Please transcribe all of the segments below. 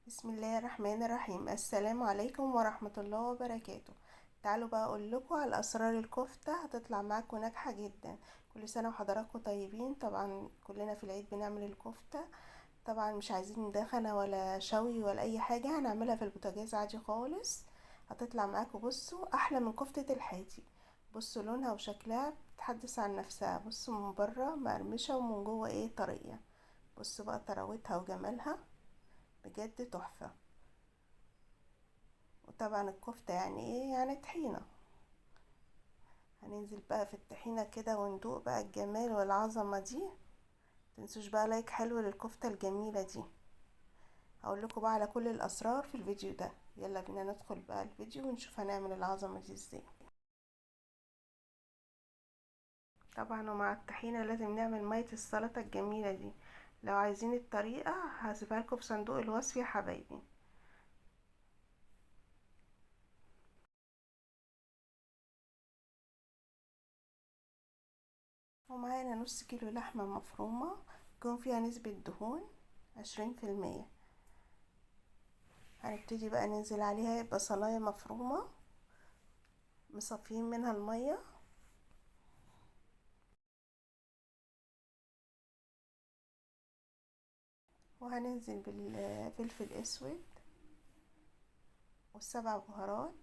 بسم الله الرحمن الرحيم. السلام عليكم ورحمة الله وبركاته. تعالوا بقى اقول لكم على اسرار الكفتة، هتطلع معاكم ناجحة جدا. كل سنة وحضراتكم طيبين. طبعا كلنا في العيد بنعمل الكفتة. طبعا مش عايزين دخنة ولا شوي ولا اي حاجة، هنعملها في البوتاجاز عادي خالص. هتطلع معاكم بصوا احلى من كفتة الحاتي. بصوا لونها وشكلها بتتحدث عن نفسها. بصوا من بره مقرمشة ومن جوه طرية. بصوا بقى طراوتها وجمالها، بجد تحفة. وطبعا الكفتة يعني يعني طحينة. هننزل بقى في الطحينة كده وندوق بقى الجمال والعظمة دي. متنسوش بقى لايك حلو للكفتة الجميلة دي. هقول لكم بقى على كل الاسرار في الفيديو ده. يلا بينا ندخل بقى الفيديو ونشوف هنعمل العظمة دي ازاي. طبعا ومع الطحينة لازم نعمل مية السلطة الجميلة دي. لو عايزين الطريقة هسيبها لكم في صندوق الوصف يا حبايبي. ومعانا نص كيلو لحمة مفرومة، يكون فيها نسبة دهون 20%. هنبتدي بقى ننزل عليها بصلاية مفرومة مصفيين منها المية، وهننزل بالفلفل اسود والسبع بهارات.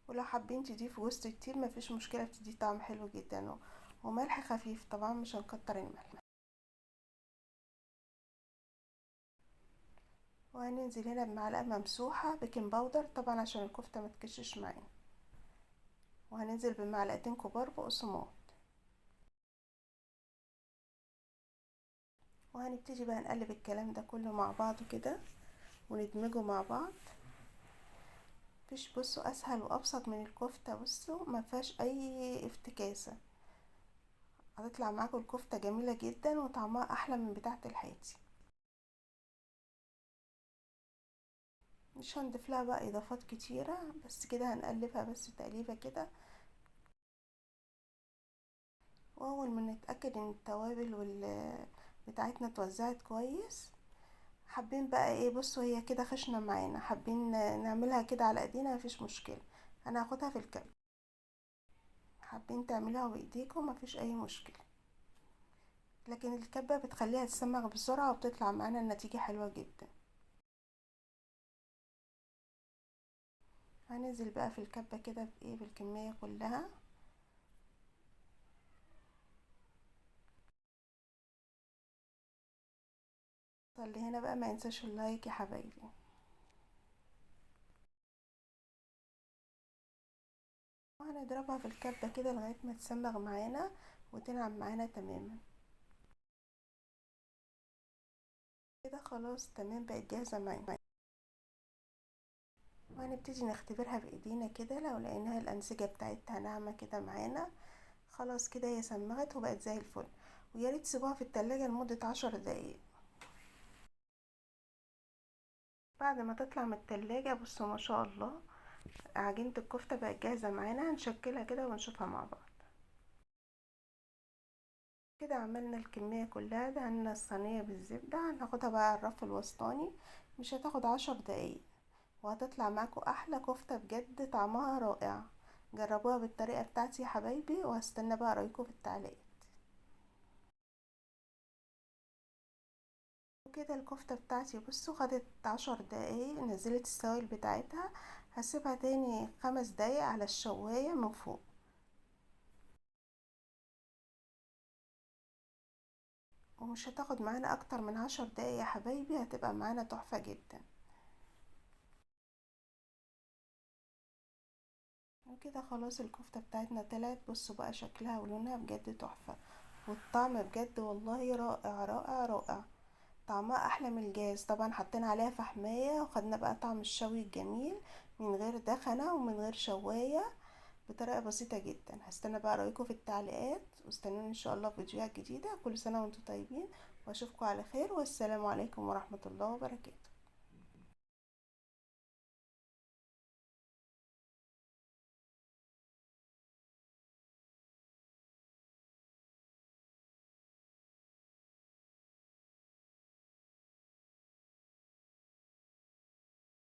ولو حابين تضيفوا جوز الطيب مفيش مشكلة، بتدي طعم حلو جدا. وملح خفيف، طبعا مش هنكتر الملح. وهننزل هنا بمعلقة ممسوحة بيكنج باودر طبعا عشان الكفتة ما تكشش معانا. وهننزل بمعلقتين كبار بقسماط. وهنبتدي بقى نقلب الكلام ده كله مع بعضه كده وندمجه مع بعض. مفيش بصوا اسهل وابسط من الكفته. بصوا ما فيهاش اي افتكاسه. هتطلع معاكم الكفته جميله جدا وطعمها احلى من بتاعه الحياتي. مش هنضيف لها بقى اضافات كتيره، بس كده هنقلبها بس تقليبه كده. واول ما نتاكد ان التوابل بتاعتنا اتوزعت كويس، حابين بقى بصوا هي كده خشنه معانا، حابين نعملها كده على ايدينا مفيش مشكله. انا هاخدها في الكب. حابين تعملوها بايديكم مفيش اي مشكله، لكن الكبة بتخليها تسمغ بسرعة وبتطلع معانا النتيجة حلوة جدا. هننزل بقى في الكبة كده بالكمية كلها. اللي هنا بقى ما ينساش اللايك يا حبايبي. وهنضربها في الكبة كده لغاية ما تسمغ معانا وتنعم معانا تماما. كده خلاص تمام، بقت جاهزة معانا. وهنبتدي نختبرها بايدينا كده. لو لقيناها الانسجة بتاعتها ناعمة كده معانا، خلاص كده هي سمغت وبقت زي الفل. ويا ريت تسيبوها في التلاجة لمدة 10 دقايق. بعد ما تطلع من التلاجة بصوا ما شاء الله عجينة الكفتة بقت جاهزة معانا. هنشكلها كده ونشوفها مع بعض. كده عملنا الكمية كلها، دهنا الصينية بالزبدة. هناخدها بقى على الرف الوسطاني، مش هتاخد 10 دقايق. وهتطلع معاكم احلى كفتة، بجد طعمها رائع. جربوها بالطريقة بتاعتي يا حبايبي، وهستنى بقى رأيكم في التعليقات. وكده الكفتة بتاعتي بصوا خدت 10 دقايق، نزلت السوائل بتاعتها. هسيبها تاني 5 دقايق على الشواية من فوق. ومش هتاخد معانا اكتر من 10 دقايق يا حبايبي، هتبقى معانا تحفة جدا. وكده خلاص الكفتة بتاعتنا طلعت. بصوا بقى شكلها ولونها بجد تحفة. والطعم بجد والله رائع رائع رائع. طعمها احلى من الجاز. طبعا حطينا عليها فحمية وخدنا بقى طعم الشوي الجميل من غير دخنة ومن غير شواية، بطريقة بسيطة جدا. هستنى بقى رأيكم في التعليقات، واستنوني ان شاء الله في فيديوهات جديدة. كل سنة وانتم طيبين، واشوفكم على خير، والسلام عليكم ورحمة الله وبركاته.